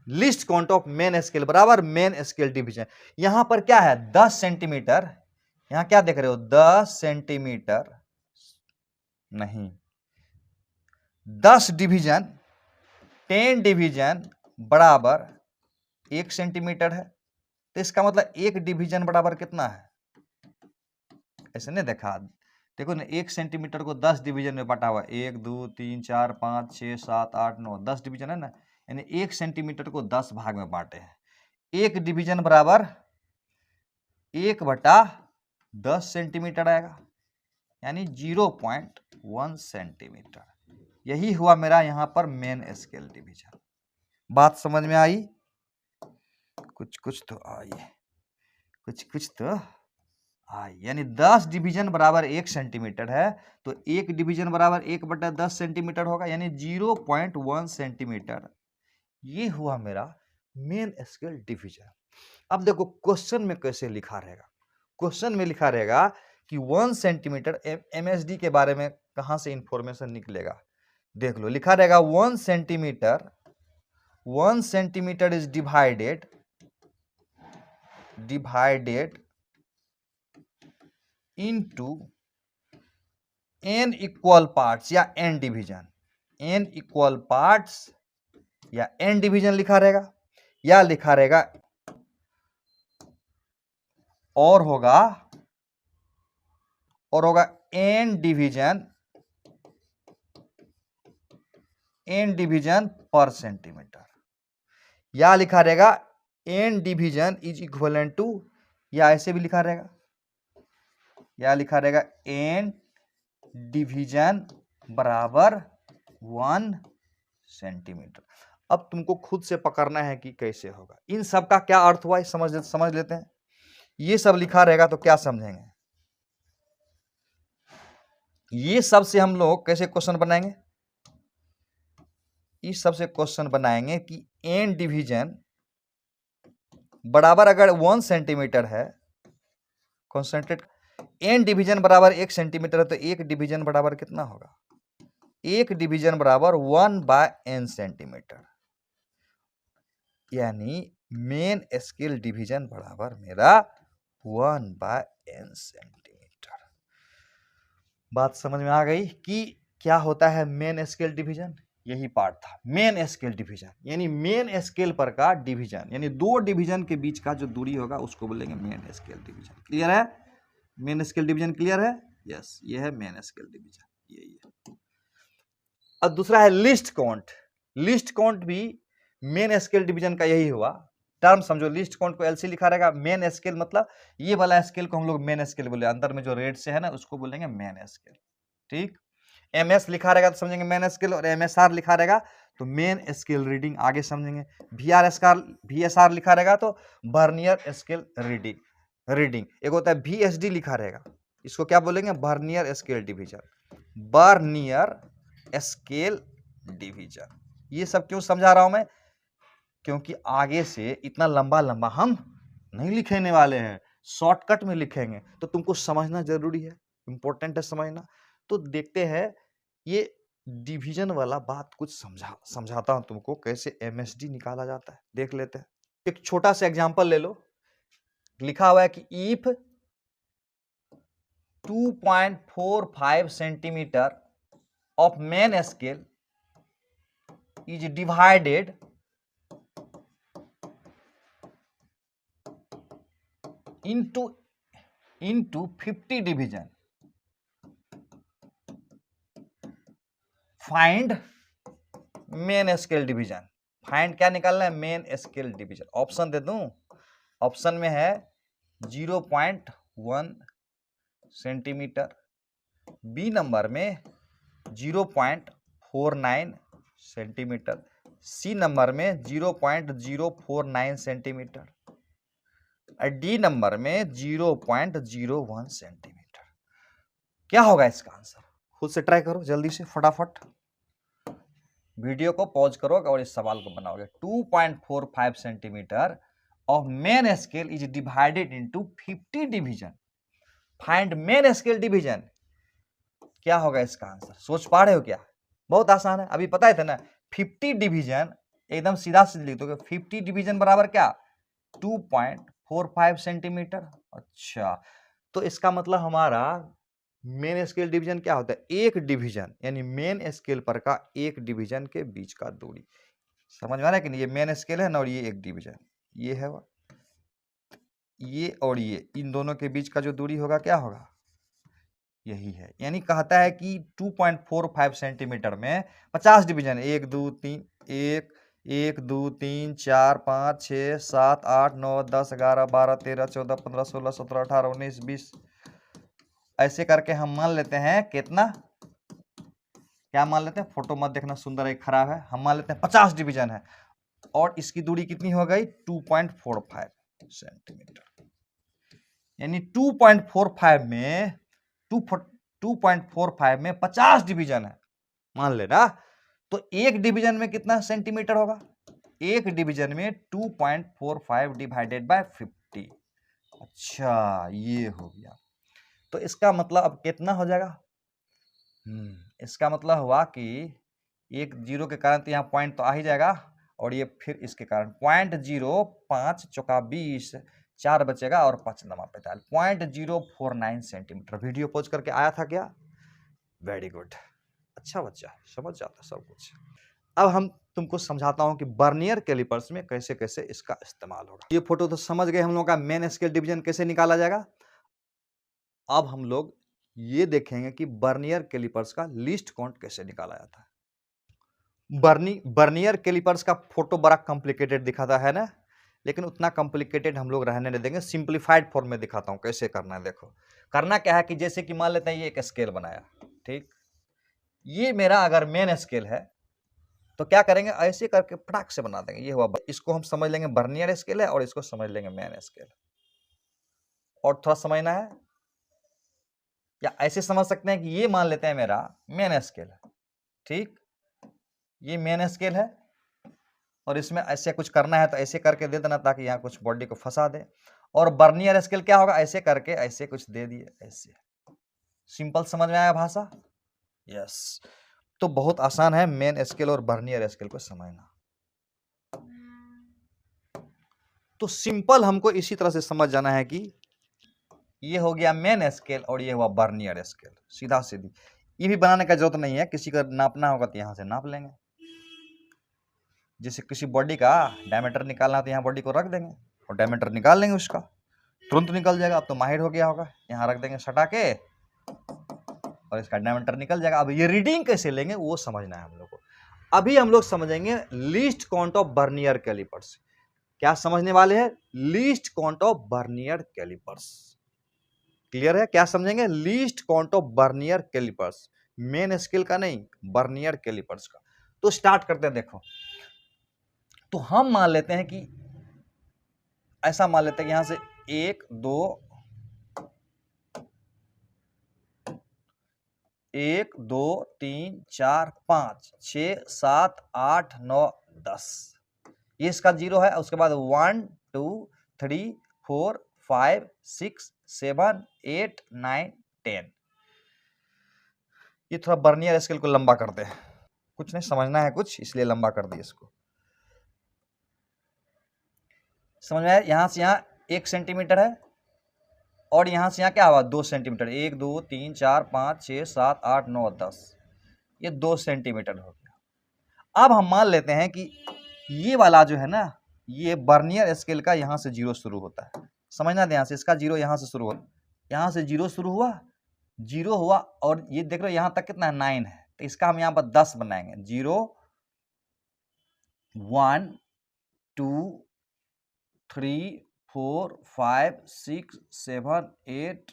Speaker 1: Least count of main scale बराबर मेन स्केल डिवीजन। यहां पर क्या है? 10 सेंटीमीटर। यहां क्या देख रहे हो? 10 सेंटीमीटर नहीं, 10 डिवीजन, 10 डिवीजन बराबर 1 सेंटीमीटर है। तो इसका मतलब एक डिवीजन बराबर कितना है? ऐसे नहीं देखा? देखो ना, 1 सेंटीमीटर को 10 डिवीजन में बांटा हुआ, 1 2 3 4 5 6 7 8 9, 10 डिवीजन है ना। यानी 1 सेंटीमीटर को 10 भाग में बांटे हैं। एक डिवीजन बराबर 1/10 सेंटीमीटर आएगा, यानी 0.1 सेंटीमीटर। यही हुआ मेरा यहाँ पर मेन स्केल डिवीजन। बात समझ में आई? कुछ तो आई, कुछ तो आई। यानी 10 डिवीजन बराबर 1 सेंटीमीटर है, तो 1 डिवीजन बराबर 1/10 सेंटीमीटर होगा, यानी 0.1 सेंटीमीटर। ये हुआ मेरा मेन स्केल डिवीजन। अब देखो क्वेश्चन में कैसे लिखा रहेगा। क्वेश्चन में लिखा रहेगा कि 1 सेंटीमीटर एमएसडी के बारे में कहां से इंफॉर्मेशन निकलेगा। देख लो, लिखा रहेगा 1 centimetre is divided into n equal parts या n division. n equal parts या n डिवीजन लिखा रहेगा, या लिखा रहेगा और होगा n डिवीजन पर सेंटीमीटर, या लिखा रहेगा n division is equivalent to, या ऐसे भी लिखा रहेगा, या लिखा रहेगा n डिवीजन बराबर 1 सेंटीमीटर। अब तुमको खुद से पकड़ना है कि कैसे होगा। इन सब का क्या अर्थ हुआ समझ लेते हैं। ये सब लिखा रहेगा तो क्या समझेंगे, ये सब से हम लोग कैसे क्वेश्चन बनाएंगे। इस सब से क्वेश्चन बनाएंगे कि n डिवीजन बराबर अगर 1 सेंटीमीटर है, कॉन्सेंट्रेट, n डिवीजन बराबर 1 सेंटीमीटर है, तो 1 डिवीजन बराबर कितना होगा, 1 डिवीजन बराबर 1/n सेंटीमीटर, यानी मेन स्केल डिवीजन बराबर मेरा 1/n सेंटीमीटर। बात समझ में आ गई कि क्या होता है मेन स्केल डिवीजन। यही पार्ट था मेन स्केल डिवीजन, यानी मेन स्केल पर का डिवीजन, यानी 2 डिवीजन के बीच का जो दूरी होगा उसको बोलेंगे मेन स्केल डिवीजन। क्लियर है? मेन स्केल डिवीजन क्लियर है? यस, ये है मेन स्केल डिवीजन, यही है। अब दूसरा है लीस्ट काउंट। लीस्ट काउंट भी मेन स्केल डिवीजन का यही हुआ। टर्म समझो, लीस्ट काउंट को एलसी लिखा रहेगा, मेन स्केल मतलब ये वाला स्केल को हम लोग मेन स्केल बोले, अंदर में जो रेड से है ना उसको बोलेंगे मेन स्केल। ठीक, एमएस लिखा रहेगा तो समझेंगे मेन स्केल, और एमएसआर लिखा रहेगा तो मेन स्केल रीडिंग आगे समझेंगे। वीएसआर लिखा रहेगा तो वर्नियर स्केल रीडिंग। एक होता है वीएसडी लिखा रहेगा, इसको क्या बोलेंगे, vernier scale division, vernier scale division. ये सब क्यों समझा रहा हूं मैं, क्योंकि आगे से इतना लंबा लंबा हम नहीं लिखने वाले हैं, शॉर्टकट में लिखेंगे, तो तुमको समझना जरूरी है, इंपॉर्टेंट है समझना। तो देखते हैं ये डिवीजन वाला बात कुछ समझाता हूं तुमको, कैसे एमएसडी निकाला जाता है, देख लेते हैं। एक छोटा सा एग्जांपल ले लो, लिखा हुआ है कि if 2.45 centimetre of main scale is divided into 50 division, find main scale division. Find क्या निकालना है, मेन स्केल डिवीजन। ऑप्शन दे दूं, ऑप्शन में है 0.1 सेंटीमीटर, बी नंबर में 0.49 सेंटीमीटर, सी नंबर में 0.049 सेंटीमीटर, डी नंबर में 0.01 सेंटीमीटर। क्या होगा इसका आंसर, खुद से ट्राई करो जल्दी से, फटाफट वीडियो को पॉज करो और इस सवाल को बनाओगे। 2.45 centimetre of main scale is divided into 50 division, find main scale division. क्या होगा इसका आंसर, सोच पा रहे हो क्या? बहुत आसान है, अभी पता है था ना। 50 डिवीजन एकदम सीधा सीधा लिख दोगे, 50 डिवीजन बराबर क्या, 2.45 सेंटीमीटर। अच्छा, तो इसका मतलब हमारा मेन स्केल डिवीजन क्या होता है, एक डिवीजन, यानी मेन स्केल पर का एक डिवीजन के बीच का दूरी। समझ में आ रहा है कि नहीं, ये मेन स्केल है ना, और ये एक डिवीजन, ये है ये और ये, इन दोनों के बीच का जो दूरी होगा क्या होगा, यही है। यानी कहता है कि 2.45 सेंटीमीटर में 50 डिवीजन, 1 2 3, 1 1 2 3 4 5 6 7 8 9 10 11 12 13 14 15 16 17 18 19 20 ऐसे करके हम मान लेते हैं कितना, क्या मान लेते हैं, फोटो मत देखना, सुंदर है खराब है, हम मान लेते हैं 50 डिवीजन है और इसकी दूरी कितनी हो गई 2.45 सेंटीमीटर। यानी 2.45 में 2.45 में 50 डिवीजन है मान लेना। तो एक डिवीजन में कितना सेंटीमीटर होगा, एक डिवीजन में 2.45 डिवाइडेड बाय 50। अच्छा ये हो गया। तो इसका मतलब अब कितना हो जाएगा, इसका मतलब हुआ कि एक जीरो के कारण तो यहाँ पॉइंट तो आ ही जाएगा और ये फिर इसके कारण 0.05 चौका 20, 4 बचेगा और 5 नमा 45, 0.049 सेंटीमीटर। वीडियो पोज करके आया था क्या, वेरी गुड, अच्छा बच्चा समझ जाता सब कुछ। अब हम तुमको समझाता हूं कि बर्नियर कैलिपर्स में कैसे कैसे इसका इस्तेमाल होगा। ये फोटो तो समझ गए हम लोग का मेन स्केल डिवीजन कैसे निकाला जाएगा। अब हम लोग ये देखेंगे कि बर्नियर कैलिपर्स का लीस्ट काउंट कैसे निकाला जाता है। बर्नियर कैलिपर्स का फोटो बड़ा कॉम्प्लिकेटेड दिखाता है ना, लेकिन उतना कॉम्प्लिकेटेड हम लोग रहने नहीं देंगे, सिंप्लीफाइड फॉर्म में दिखाता हूं कैसे करना है। देखो करना क्या है कि जैसे कि मान लेते हैं ये एक स्केल बनाया, ठीक, ये मेरा अगर मेन स्केल है तो क्या करेंगे, ऐसे करके फटाक से बना देंगे। ये हुआ, इसको हम समझ लेंगे बर्नियर स्केल है और इसको समझ लेंगे मेन स्केल। और थोड़ा समझना है, या ऐसे समझ सकते हैं कि ये मान लेते हैं मेरा मेन स्केल है, ठीक, ये मेन स्केल है और इसमें ऐसे कुछ करना है तो ऐसे करके दे देना ताकि यहाँ कुछ बॉडी को फंसा दे। और बर्नियर स्केल क्या होगा, ऐसे करके ऐसे कुछ दे दिए, ऐसे। सिंपल समझ में आया भाषा, यस। तो बहुत आसान है मेन स्केल और बर्नियर स्केल को समझना। तो सिंपल हमको इसी तरह से समझ जाना है कि ये हो गया मेन स्केल और ये हुआ बर्नियर स्केल, सीधा सीधी। ये भी बनाने का जरूरत नहीं है, किसी का नापना होगा तो यहां से नाप लेंगे। जैसे किसी बॉडी का डायमीटर निकालना तो यहाँ बॉडी को रख देंगे और डायमीटर निकाल लेंगे, उसका तुरंत निकल जाएगा। अब तो माहिर हो गया होगा, यहाँ रख देंगे सटा के और इसका डायमीटर निकल जाएगा। अब ये रीडिंग कैसे लेंगे वो समझना है हम लोग को। अभी हम लोग समझेंगे least count of vernier calipers. क्या समझने वाले हैं, least count of vernier calipers. Clear है, क्या समझेंगे, least count of vernier calipers, main scale का नहीं, बर्नियर कैलिपर्स का। तो स्टार्ट करते हैं। देखो तो हम मान लेते हैं कि ऐसा मान लेते हैं कि यहां से 1 2 1 2 3 4 5 6 7 8 9 10, ये इसका जीरो है। उसके बाद 1 2 3 4 5 6 7 8 9 10। ये थोड़ा बर्नियर स्केल को लंबा करते हैं, कुछ नहीं समझना है कुछ, इसलिए लंबा कर दिए इसको। समझ में आया, यहां से यहां 1 सेंटीमीटर है और यहां से यहां क्या हुआ 2 सेंटीमीटर। 1 2 3 4 5 6 7 8 9 10, ये 2 सेंटीमीटर हो गया। अब हम मान लेते हैं कि ये वाला जो है ना, ये बर्नियर स्केल का यहां से जीरो शुरू होता है। समझना ध्यान से, इसका जीरो यहां से शुरू होता, यहां से जीरो शुरू हुआ, जीरो हुआ और ये देख रहे हो यहां तक कितना है 9 है, तो इसका हम यहां पर 10 बनाएंगे। 0 1 2 3 4 5 6 7 8,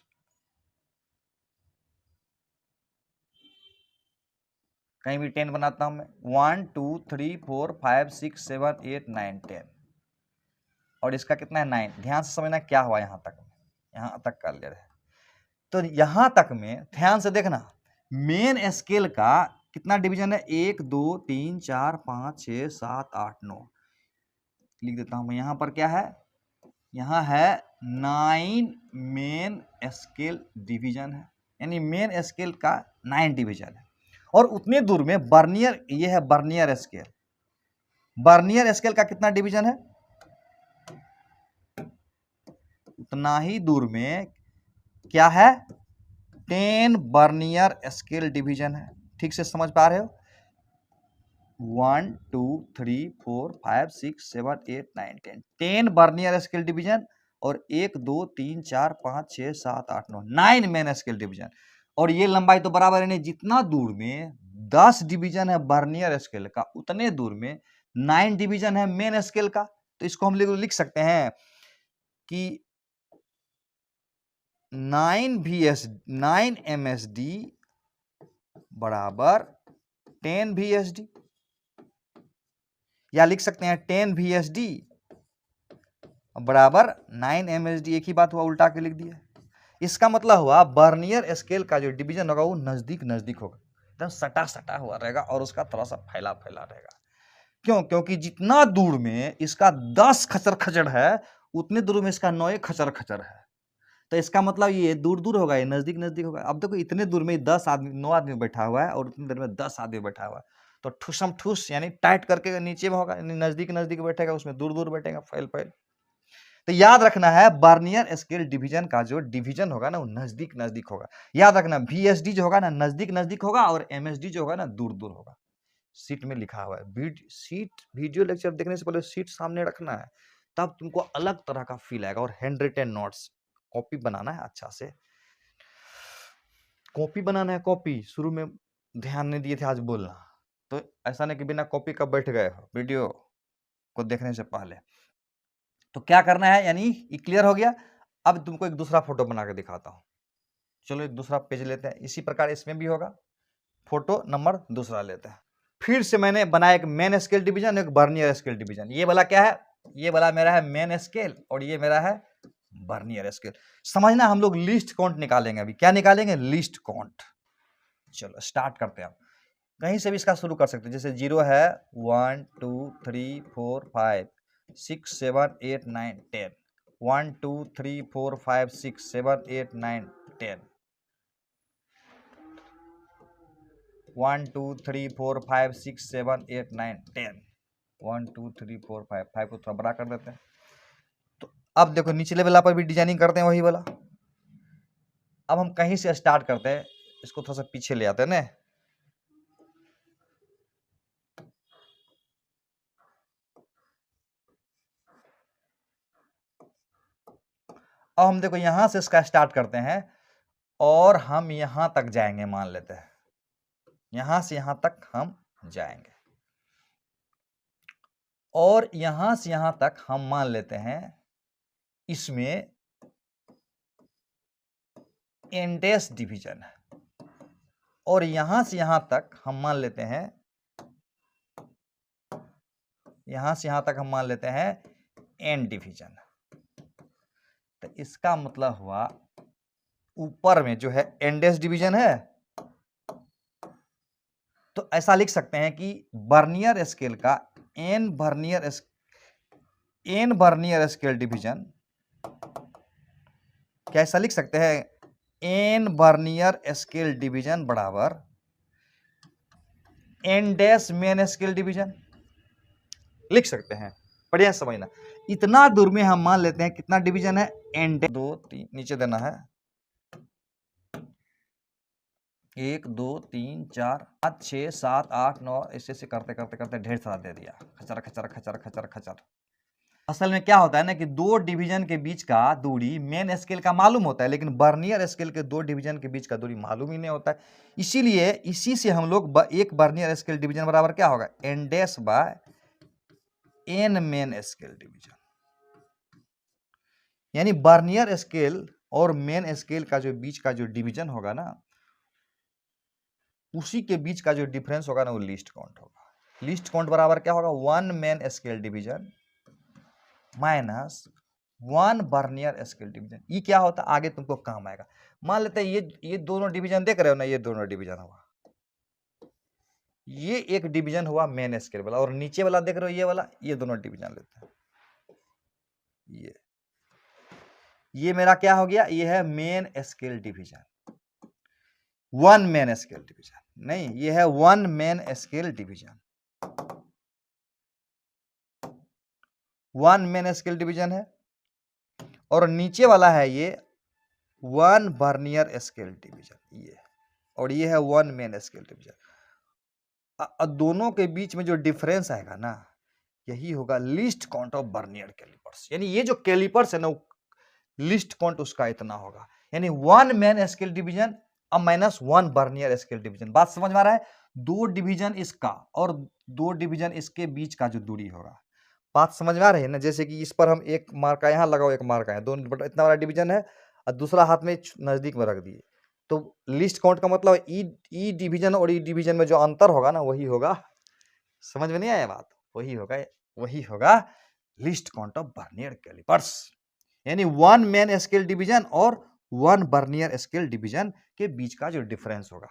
Speaker 1: कहीं भी 10 बनाता हूं मैं। 1 2 3 4 5 6 7 8 9 10 और इसका कितना है 9। ध्यान से समझना क्या हुआ यहां तक, यहां तक कर ले रहे। तो यहां तक में ध्यान से देखना, मेन स्केल का कितना डिवीजन है, 1 2 3 4 5 6 7 8 9, लिख देता हूं मैं। यहां पर क्या है, यहां है 9 मेन स्केल डिवीजन है, यानी मेन स्केल का 9 डिवीजन है। और उतने दूर में बर्नियर, ये है बर्नियर स्केल, बर्नियर स्केल का कितना डिवीजन है, उतना ही दूर में क्या है 10 बर्नियर स्केल डिवीजन है। ठीक से समझ पा रहे हो, 1 2 3 4 5 6 7 8 9 10, 10 बर्नियर स्केल डिवीजन और 1 2 3 4 5 6 7 8 9, 9 मेन स्केल डिवीजन। और ये लंबाई तो बराबर है नहीं, जितना दूर में 10 डिवीजन है बर्नियर स्केल का, उतने दूर में 9 डिवीजन है मेन स्केल का, तो इसको हम लोग लिख सकते हैं कि 9 MSD बराबर 10 VSD, या लिख सकते हैं 10 VSD बराबर 9 MSD। एक ही बात हुआ, उल्टा के लिख दिया। इसका मतलब हुआ वर्नियर स्केल का जो डिवीजन होगा वो नजदीक नजदीक होगा, एकदम सटा सटा हुआ रहेगा और उसका थोड़ा सा फैला फैला रहेगा। क्यों? क्योंकि जितना दूर में इसका 10 खचर खचर है उतने दूर में इसका 9 खचर खचर है। तो इसका मतलब ये दूर दूर होगा, ये नजदीक नजदीक होगा। अब देखो इतने दूर में 10 आदमी 9 आदमी बैठा हुआ है और उतनी देर में 10 आदमी बैठा हुआ है, तो ठुसम ठुस यानी टाइट करके नीचे में होगा, यानी नजदीक नजदीक बैठेगा, उसमें दूर दूर बैठेगा, फैल फैल। तो याद रखना है वर्नियर स्केल डिवीजन का जो डिवीजन होगा ना वो नजदीक नजदीक होगा। याद रखना VSD जो होगा ना नजदीक नजदीक होगा और MSD जो होगा ना दूर दूर होगा। सीट में लिखा हुआ है, सीट वीडियो लेक्चर देखने से पहले सीट सामने रखना है, तब तुमको अलग तरह का फील आएगा। और हैंड रिटन नोट्स कॉपी बनाना है, अच्छा से कॉपी बनाना है। कॉपी शुरू में ध्यान नहीं दिए थे, आज बोलना। तो ऐसा नहीं कि बिना कॉपी का बैठ गए हो वीडियो को देखने से पहले। तो क्या करना है, यानी ये क्लियर हो गया। अब तुमको एक दूसरा फोटो बना के दिखाता हूं। चलो एक दूसरा पेज लेते हैं, इसी प्रकार इसमें भी होगा। फोटो नंबर दूसरा लेते हैं। फिर से मैंने बनाया एक मेन स्केल डिवीजन, एक वर्नियर स्केल डिवीजन। ये वाला क्या है, ये वाला मेरा है मेन स्केल और ये मेरा है वर्नियर स्केल। समझना, हम लोग लिस्ट काउंट निकालेंगे। अभी क्या निकालेंगे, लिस्ट काउंट। चलो स्टार्ट करते हैं। हम कहीं से भी इसका शुरू कर सकते हैं, जैसे 0 है, 1 2 3 4 5 6 7 8 9 10, 1 2 3 4 5 6 7 8 9 10, 1 2 3 4 5 6 7 8 9 10, 1 2 3 4 5 को थोड़ा बड़ा कर देते हैं। तो अब देखो निचले वाला पर भी डिजाइनिंग करते हैं वही वाला। अब हम कहीं से स्टार्ट करते हैं, इसको थोड़ा सा पीछे ले आते हैं ना। अब हम देखो यहां से इसका स्टार्ट करते हैं और हम यहां तक जाएंगे, मान लेते हैं यहां से यहां तक हम जाएंगे, और यहां से यहां तक हम मान लेते हैं इसमें एंडेस डिवीजन है, और यहां से यहां तक हम मान लेते हैं, यहां से यहां तक हम मान लेते हैं एंड डिवीजन। तो इसका मतलब हुआ ऊपर में जो है एंडेस डिवीजन है। तो ऐसा लिख सकते हैं कि वर्नियर स्केल का एन वर्नियर स्केल डिवीजन, क्या ऐसा लिख सकते हैं, एन वर्नियर स्केल डिवीजन बराबर n dash main scale division लिख सकते हैं। बढ़िया समझना, इतना दूर में हम मान लेते हैं कितना डिवीजन है, एन डैश 2 3 नीचे देना है, 1 2 3 4 5 6 7 8 9 ऐसे ऐसे करते करते करते ढेर सारा दे दिया, खचर खचर खचर खचर खचर। असल में क्या होता है ना कि दो डिवीजन के बीच का दूरी मेन स्केल का मालूम होता है, लेकिन वर्नियर स्केल के दो डिवीजन के बीच का दूरी मालूम ही नहीं होता है। इसीलिए इसी से हम लोग एक वर्नियर स्केल डिवीजन बराबर क्या होगा, n dash by n main scale division. यानी वर्नियर स्केल और मेन स्केल का जो बीच का जो डिवीजन होगा ना, उसी के बीच का जो डिफरेंस होगा ना वो लीस्ट काउंट होगा। लीस्ट काउंट बराबर क्या होगा, 1 main scale division minus 1 vernier scale division. ये क्या होता है, आगे तुमको काम आएगा। मान लेते हैं ये दोनों डिवीजन देख रहे हो ना, ये दोनों डिवीजन हुआ, ये एक डिवीजन हुआ मेन स्केल वाला, और नीचे वाला देख रहे हो ये वाला, ये दोनों डिवीजन लेते हैं। ये मेरा क्या हो गया, ये है main scale division, 1 main scale division नहीं, ये है 1 main scale division, 1 main scale division है, और नीचे वाला है ये 1 वर्नियर स्केल डिवीजन, ये, और ये है 1 मेन स्केल डिवीजन। दोनों के बीच में जो डिफरेंस आएगा ना, यही होगा least count of vernier calipers. यानी ये जो कैलिपर्स है ना, लीस्ट काउंट उसका इतना होगा। यानी 1 मेन स्केल डिवीजन अब -1 वर्नियर स्केल डिवीजन। बात समझ में आ रहा है? 2 डिवीजन इसका और 2 डिवीजन इसके बीच का जो दूरी होगा, बात समझ में आ रही है ना? जैसे कि इस पर हम एक मार्का यहाँ लगाओ, एक मार्का है, दोनों बटा इतना बड़ा डिवीजन है और दूसरा हाथ में नजदीक में रख दिए, तो लीस्ट काउंट का मतलब ई डिवीजन और ई डिवीजन में जो अंतर होगा ना, वही होगा। समझ में नहीं आया बात? वही होगा least count of vernier calipers, यानी 1 मेन स्केल डिवीजन और 1 वर्नियर स्केल डिवीजन के बीच का जो डिफरेंस होगा।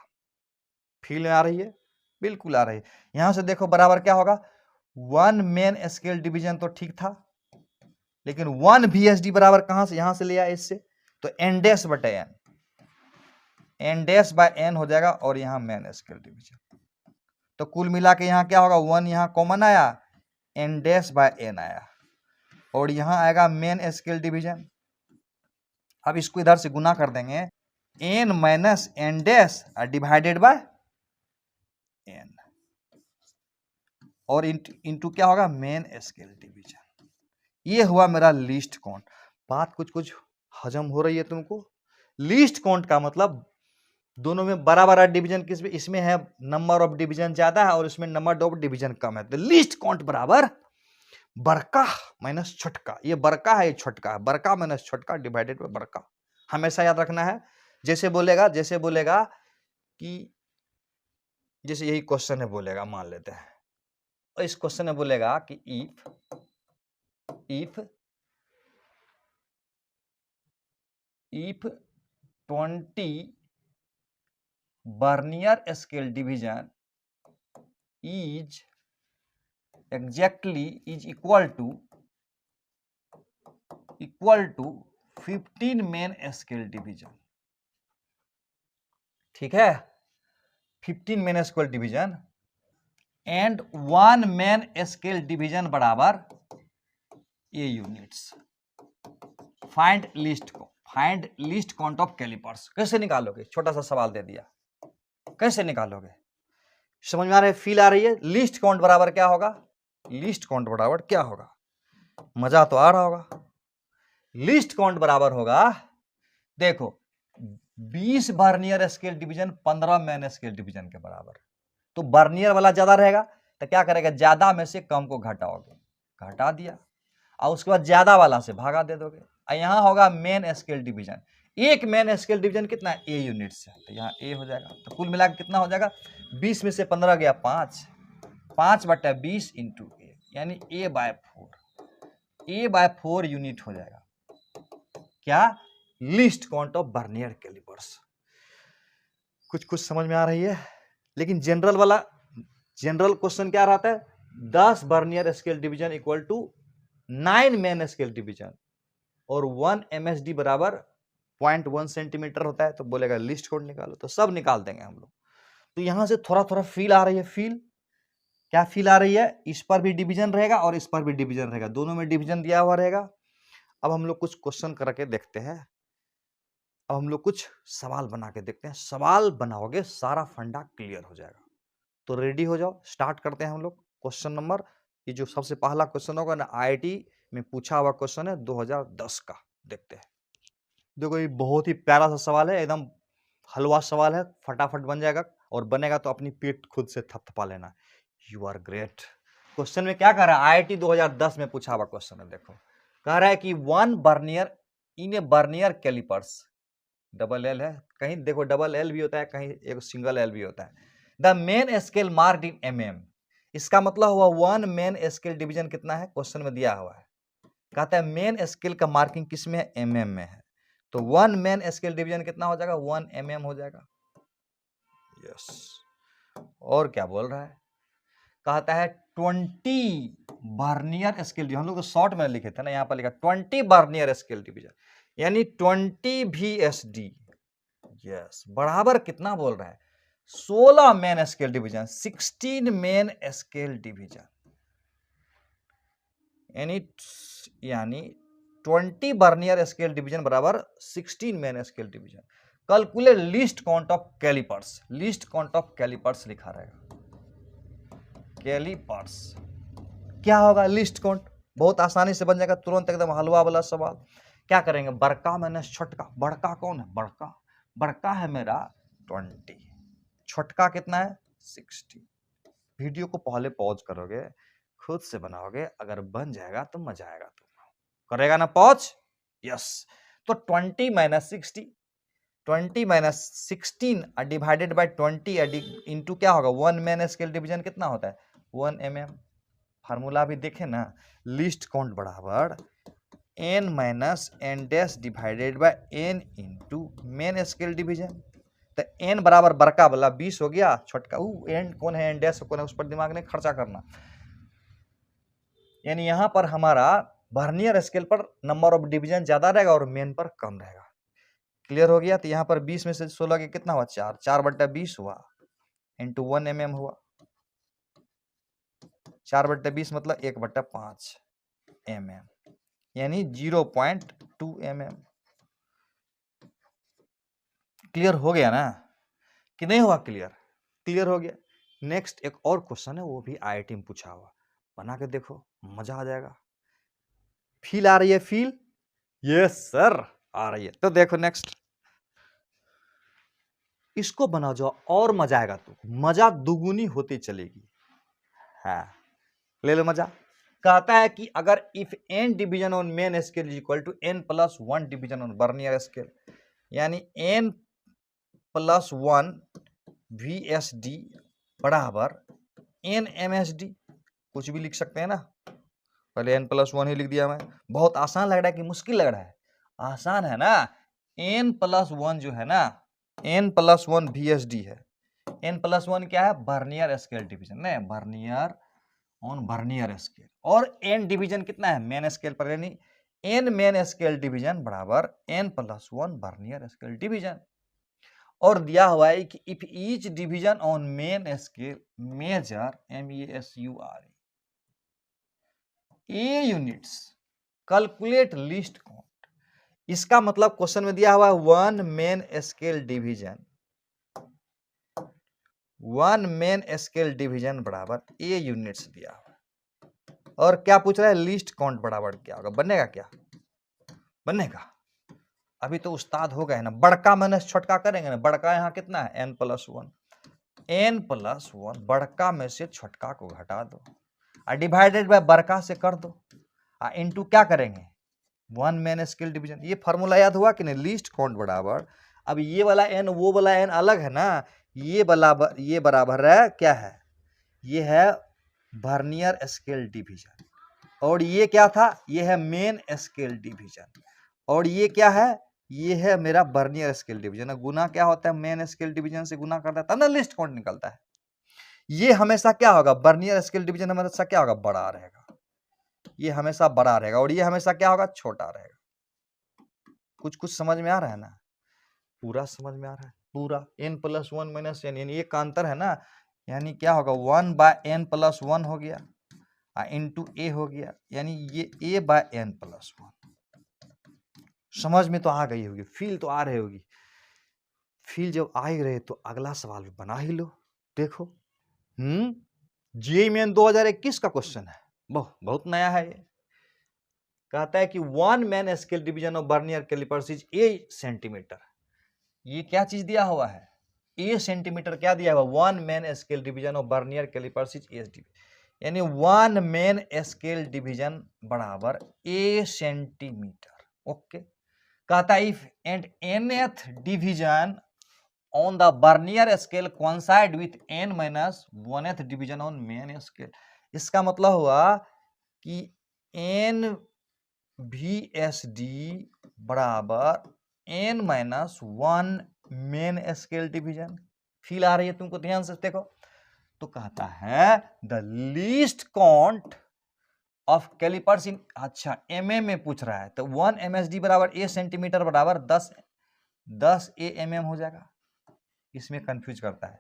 Speaker 1: फील आ रही है? बिल्कुल आ रही है। यहां से देखो बराबर क्या होगा, 1 मेन स्केल डिवीजन तो ठीक था, लेकिन 1 VSD बराबर कहां से, यहां से लिया इससे, तो n डैश बटे n, n dash by n हो जाएगा और यहां मेन स्केल डिवीजन। तो कुल मिला के यहां क्या होगा, 1 यहां कॉमन आया, n डैश बाय n आया और यहां आएगा मेन स्केल डिवीजन। अब इसको इधर से गुना कर देंगे, n minus n dash divided by n और इंटू क्या होगा, मेन स्केल डिवीजन। ये हुआ मेरा लीस्ट काउंट। बात कुछ हजम हो रही है तुमको? लीस्ट काउंट का मतलब दोनों में बराबर डिवीजन, किस में, इसमें है नंबर ऑफ डिवीजन ज्यादा है और इसमें नंबर ऑफ डिवीजन कम है, तो लीस्ट काउंट बराबर बड़का माइनस छोटका। ये बड़का है, ये छोटका है, बड़का माइनस छोटका डिवाइडेड बाय बड़का। हमेशा याद रखना है। जैसे बोलेगा कि जैसे यही क्वेश्चन है, बोलेगा मान लेते हैं, और इस क्वेश्चन में बोलेगा कि if 20 vernier scale division is equal to 15 main scale division. ठीक है, 15 main scale division and 1 main scale division बराबर a units. Find least count of calipers. कैसे निकालोगे? छोटा सा सवाल दे दिया, कैसे निकालोगे? समझ में आ रहा है? फील आ रही है? लिस्ट काउंट बराबर क्या होगा, लिस्ट काउंट बराबर क्या होगा? मजा तो आ रहा होगा। लिस्ट काउंट बराबर होगा, देखो 20 vernier scale division 15 main scale division के बराबर। तो वर्नियर वाला ज्यादा रहेगा तो क्या करेगा, ज्यादा में से कम को घटाओगे, घटा दिया, और उसके बाद ज्यादा वाला से भागा दे दोगे। यहां होगा मेन स्केल डिवीजन, एक मेन स्केल डिवीजन कितना है, ए यूनिट से, तो यहाँ ए हो जाएगा। तो कुल मिलाकर कितना हो जाएगा, 20 में से 15 गया 5, 5/20 इंटू ए, यानी A/4 यूनिट हो जाएगा। क्या? Least count of vernier calipers. कुछ समझ में आ रही है? लेकिन जनरल क्वेश्चन क्या रहता है, 10 vernier scale division equal to 9 main scale division और 1 MSD बराबर 0.1 सेंटीमीटर होता है, तो बोलेगा लिस्ट काउंट निकालो, तो सब निकाल देंगे हम लोग। तो यहां से थोड़ा फील आ रही है, क्या फील आ रही है? इस पर भी डिवीजन रहेगा और इस पर भी डिवीजन रहेगा, दोनों में डिवीजन दिया हुआ रहेगा। अब हम लोग कुछ क्वेश्चन करके देखते हैं, अब हम लोग कुछ सवाल बना के देखते हैं। सवाल बनाओगे सारा फंडा क्लियर हो जाएगा। तो रेडी हो जाओ, स्टार्ट करते हैं हम लोग। क्वेश्चन नंबर, ये जो सबसे पहला क्वेश्चन होगा ना, IIT में पूछा हुआ क्वेश्चन है 2010 का, देखते हैं। देखो ये बहुत ही प्यारा सा सवाल है, एकदम हलवा सवाल है, फटाफट बन जाएगा, और बनेगा तो अपनी पीठ खुद से थपथपा लेना। You are great. क्वेश्चन में क्या कह रहा है, IIT 2010 में पूछा हुआ क्वेश्चन है। देखो कह रहा है कि 1 vernier in a vernier calipers, double L है, कहीं देखो डबल एल भी होता है, कहीं एक सिंगल एल भी होता है। The main scale marked in mm, इसका मतलब हुआ 1 मेन स्केल डिवीजन कितना है, क्वेश्चन में दिया हुआ है। कहता है मेन स्केल का मार्किंग किस में है, mm में है, तो 1 मेन स्केल डिवीजन कितना हो जाएगा, 1 mm हो जाएगा। यस। और क्या बोल रहा है, कहता है 20 वर्नियर स्केल डिवीजन, हम लोग तो शॉर्ट में लिखे थे ना, यहाँ पर लिखा 20 वर्नियर स्केल डिवीजन, यानी 20 VSD। यस, बराबर कितना बोल रहा है, 16 main scale division, 16 main scale division, यानी 20 वर्नियर स्केल डिवीजन बराबर 16 main scale division. Calculate least count of calipers, least count of calipers लिखा रहेगा। कैलिपर्स क्या होगा, लिस्ट काउंट बहुत आसानी से बन जाएगा, तुरंत एकदम हलवा वाला सवाल। क्या करेंगे, बड़का माइनस छोटका, बड़का कौन है, बड़का है मेरा 20, छोटका कितना है 60। वीडियो को पहले पॉज करोगे, खुद से बनाओगे, अगर बन जाएगा तो मजा आएगा तुमको। करेगा ना पॉज? यस। तो 20 minus 60, 20 minus 16 divided by 20 into क्या होगा, 1 मैन स्केल डिवीजन कितना होता है 1 mm। फार्मूला भी देखे ना, लीस्ट काउंट बराबर n minus n dash divided by n into main scale division. तो n बराबर बड़का वाला 20 हो गया, छोटका n कौन है, n डैश कौन है, उस पर दिमाग नहीं खर्चा करना। यानी यहां पर हमारा वर्नियर स्केल पर नंबर ऑफ डिवीजन ज्यादा रहेगा और मेन पर कम रहेगा। क्लियर हो गया? तो यहाँ पर 20 में से 16 के कितना हुआ 4, 4/20 हुआ इंटू 1 mm हुआ, 4/20 मतलब 1/5 mm, यानी 0.2 mm। क्लियर हो गया ना कि नहीं हुआ? क्लियर, क्लियर हो गया। नेक्स्ट एक और क्वेश्चन है, वो भी IIT में पूछा हुआ, बना के देखो, मजा आ जाएगा। फील आ रही है? फील? यस सर आ रही है। तो देखो नेक्स्ट, इसको बना जो और मजा आएगा, तो मजा दुगुनी होती चलेगी। हाँ ले लो मजा। कहता है कि अगर if n division on main scale is equal to n plus 1 division on vernier scale, यानी n प्लस 1 VSD बराबर n MSD, कुछ भी लिख सकते हैं ना, पहले n प्लस 1 ही लिख दिया मैं। बहुत आसान लग रहा है कि मुश्किल लग रहा है? आसान है ना। n प्लस 1 जो है ना, n प्लस 1 VSD है। n प्लस 1 क्या है? वर्नियर स्केल डिवीजन, नहीं वर्नियर ऑन वर्नियर स्केल। और n डिवीजन कितना है मेन स्केल पर, यानी n मेन स्केल डिवीजन बराबर n plus 1 vernier scale division. और दिया हुआ है कि if each division on main scale major MESURE A units, calculate least count. इसका मतलब क्वेश्चन में दिया हुआ है 1 main scale division, 1 main scale division बराबर A यूनिट्स दिया हुआ है। और क्या पूछ रहा है? लीस्ट काउंट बराबर क्या होगा, बनेगा क्या? बनेगा? अभी तो उस्ताद हो गए ना, बड़का माइनस छोटका करेंगे ना। बड़का यहाँ कितना है n प्लस 1, n प्लस 1 बड़का में से छोटका को घटा दो, डिवाइडेड बाय बड़का से कर दो, इनटू क्या करेंगे 1 मेन स्केल डिवीजन। ये फार्मूला याद हुआ कि नहीं? लीस्ट काउंट बराबर, अब ये वाला n वो वाला n अलग है ना, ये बराबर है क्या है, ये है वर्नियर स्केल डिवीजन, और ये क्या था, ये है मेन स्केल डिवीजन, और ये क्या है, ये है मेरा वर्नियर स्केल डिवीजन। गुना क्या होता है, मेन स्केल डिवीजन से गुना करता है तब ना लिस्ट काउंट निकलता है। ये हमेशा क्या होगा, वर्नियर स्केल डिवीजन हमेशा क्या होगा, बड़ा रहेगा, ये हमेशा बड़ा रहेगा, और ये हमेशा क्या होगा, छोटा रहेगा। कुछ कुछ समझ में आ रहा है ना? पूरा समझ में आ रहा है? पूरा n प्लस 1 माइनस n, यानी ये का अंतर है ना, यानी क्या होगा 1 बाय n प्लस 1 हो गया इंटू a हो गया, यानी ये a बाय n प्लस 1। समझ में तो आ गई होगी, फील तो आ रही होगी। फील जब आ ही रहे तो अगला सवाल भी बना ही लो। देखो जेईई मेन 2021 का क्वेश्चन है, बहुत नया है ये। कहता है कि 1 main scale division of vernier calipers is a centimetre. ये क्या चीज दिया हुआ है, a सेंटीमीटर। क्या दिया हुआ, 1 main scale division of vernier calipers is a, यानी 1 मैन स्केल डिवीजन बराबर a सेंटीमीटर। ओके। कहता है if and nth division on the vernier scale coincide with n minus 1th division on main scale. इसका मतलब हुआ कि n VSD बराबर n minus 1 main scale division. Feel आ रही है तुमको? ध्यान से देखो। तो कहता है the least count of calipers इन, अच्छा mm में पूछ रहा है, तो 1 MSD बराबर a सेंटीमीटर बराबर 10 AMM हो जाएगा। इसमें कंफ्यूज करता है,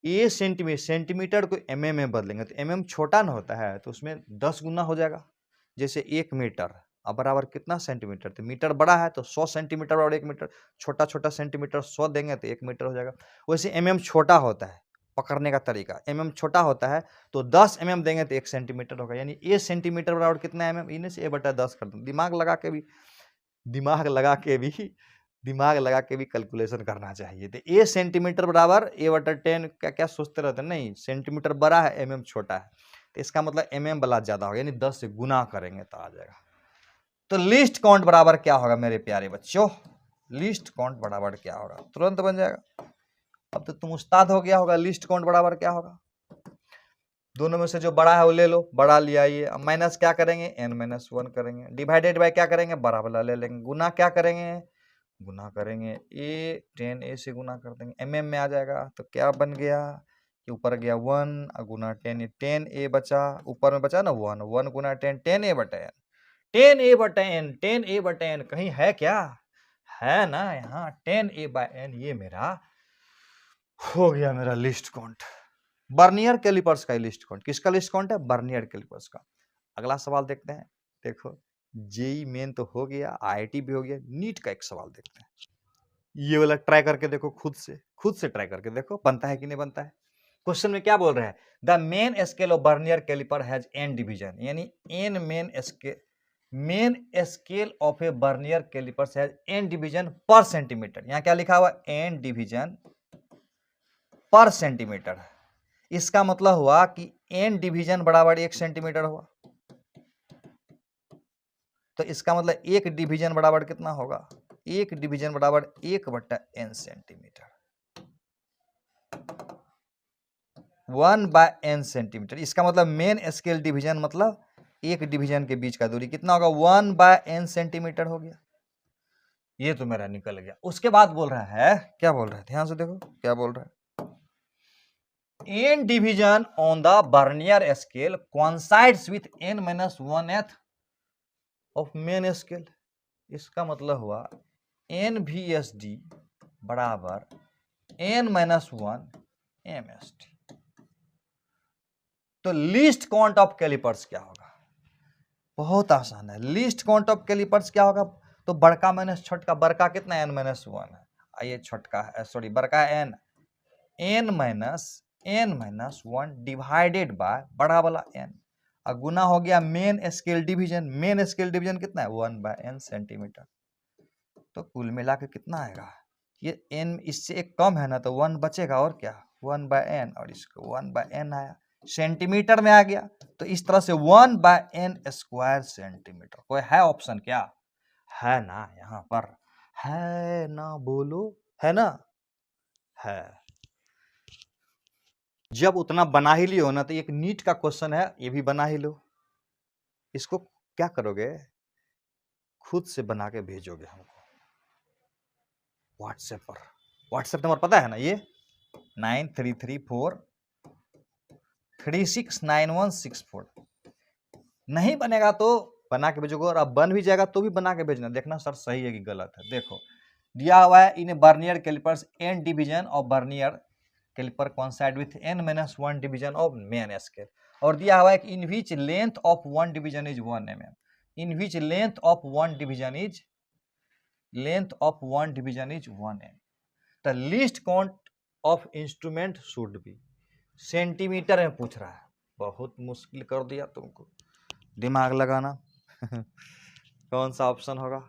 Speaker 1: a सेंटीमीटर को mm में बदलेंगे तो mm छोटा ना होता है, तो उसमें 10 गुना हो जाएगा। जैसे 1 मीटर अब बराबर कितना सेंटीमीटर, तो मीटर बड़ा है तो 100 सेंटीमीटर और 1 मीटर, छोटा छोटा सेंटीमीटर 100 देंगे तो 1 मीटर हो जाएगा। वैसे mm छोटा होता है, पकड़ने का तरीका mm छोटा होता है, तो 10 mm देंगे तो 1 सेंटीमीटर होगा, यानी a सेंटीमीटर बराबर कितना mm, इन्हें से a/10 कर दो। दिमाग लगा के भी दिमाग लगा के भी कैलकुलेशन करना चाहिए। तो ए सेंटीमीटर बराबर ए बटा 10 क्या क्या सोचते रहते हैं, नहीं सेंटीमीटर बड़ा है एमएम छोटा है, तो इसका मतलब एमएम वाला ज्यादा होगा, यानी 10 से गुना करेंगे तो आ जाएगा। तो लीस्ट काउंट बराबर क्या होगा मेरे प्यारे बच्चों, लीस्ट काउंट बराबर क्या होगा, तुरंत बन जाएगा। अब तो तुम उस्ताद हो गया होगा, लीस्ट काउंट बराबर क्या होगा, दोनों में से जो बड़ा है वो ले लो, बड़ा लिया ये, अब माइनस क्या करेंगे n-1 करेंगे, डिवाइडेड बाय क्या करेंगे बड़ा वाला ले लेंगे, गुना क्या करेंगे, गुना करेंगे ए 10 से गुना कर देंगे, एमएम में आ जाएगा। तो क्या बन गया कि ऊपर गया 1 गुना 10 बचा, ऊपर में बचा ना 1 गुना 10 10a बटा n, 10a बटा n 10a बटा n कहीं है क्या, है ना यहाँ 10a/n, ये मेरा हो गया मेरा लिस्ट काउंट, बर्नियर कैलिपर्स का लिस्ट काउंट। किसका लिस्ट काउंट है, बर्नियर कैलिपर्स का। अगला सवाल देखते हैं। देखो जेई मेन तो हो गया, आईआईटी भी हो गया, नीट का एक सवाल देखते हैं। ये वाला ट्राई करके देखो, खुद से ट्राई करके देखो बनता है कि नहीं बनता है। क्वेश्चन में क्या बोल रहे हैं, the main scale of vernier caliper has n division, यानी n main scale of a vernier calipers has n division पर सेंटीमीटर। यहाँ क्या लिखा हुआ, n डिवीजन पर सेंटीमीटर। इसका मतलब हुआ कि n डिवीजन बराबर 1 सेंटीमीटर हुआ, तो इसका मतलब 1 डिवीजन बराबर कितना होगा, 1 डिवीजन बराबर 1/n सेंटीमीटर, 1/n सेंटीमीटर। इसका मतलब मेन स्केल डिवीजन मतलब 1 डिवीजन के बीच का दूरी कितना होगा, 1/n सेंटीमीटर हो गया। ये तो मेरा निकल गया। उसके बाद बोल रहा है, क्या बोल रहा है, ध्यान से देखो क्या बोल रहा है, n division on the Vernier scale coincides with n-1th of main scale। इसका मतलब हुआ NVSD बराबर n-1 MSD। तो लीस्ट काउंट ऑफ कैलिपर्स क्या होगा, बहुत आसान है। लीस्ट काउंट ऑफ कैलिपर्स क्या होगा, तो बड़का माइनस छोटका, बड़का कितना n-1 है, आइए छोटका है, सॉरी बड़का है n-1 डिवाइडेड बाय बड़ा वाला n, और गुना हो गया main scale division. Main scale division कितना है, 1/n सेंटीमीटर। तो कुल मिला के कितना आएगा, ये n इससे एक कम है ना, तो 1 बचेगा और क्या 1/n, और इसको 1/n आया, सेंटीमीटर में आ गया। तो इस तरह से 1/n² सेंटीमीटर। कोई है ऑप्शन क्या, है ना, यहाँ पर है ना, बोलो है ना, है। जब उतना बना ही लियो ना, तो एक नीट का क्वेश्चन है, ये भी बना ही लो। इसको क्या करोगे, खुद से बना के भेजोगे हमको व्हाट्सएप पर। व्हाट्सएप नंबर पता है ना, ये 9334369164। नहीं बनेगा तो बना के भेजोगे, और अब बन भी जाएगा तो भी बना के भेजना, देखना सर सही है कि गलत है। देखो दिया हुआ है, in vernier calipers n division of vernier caliper coincide with n-1 division of main scale, और दिया हुआ है कि in which length of 1 division is 1 mm, in which length of 1 division is 1 mm। The least count of instrument should be, centimetre में पूछ रहा है, बहुत मुश्किल कर दिया तुमको, दिमाग लगाना। कौन सा ऑप्शन होगा।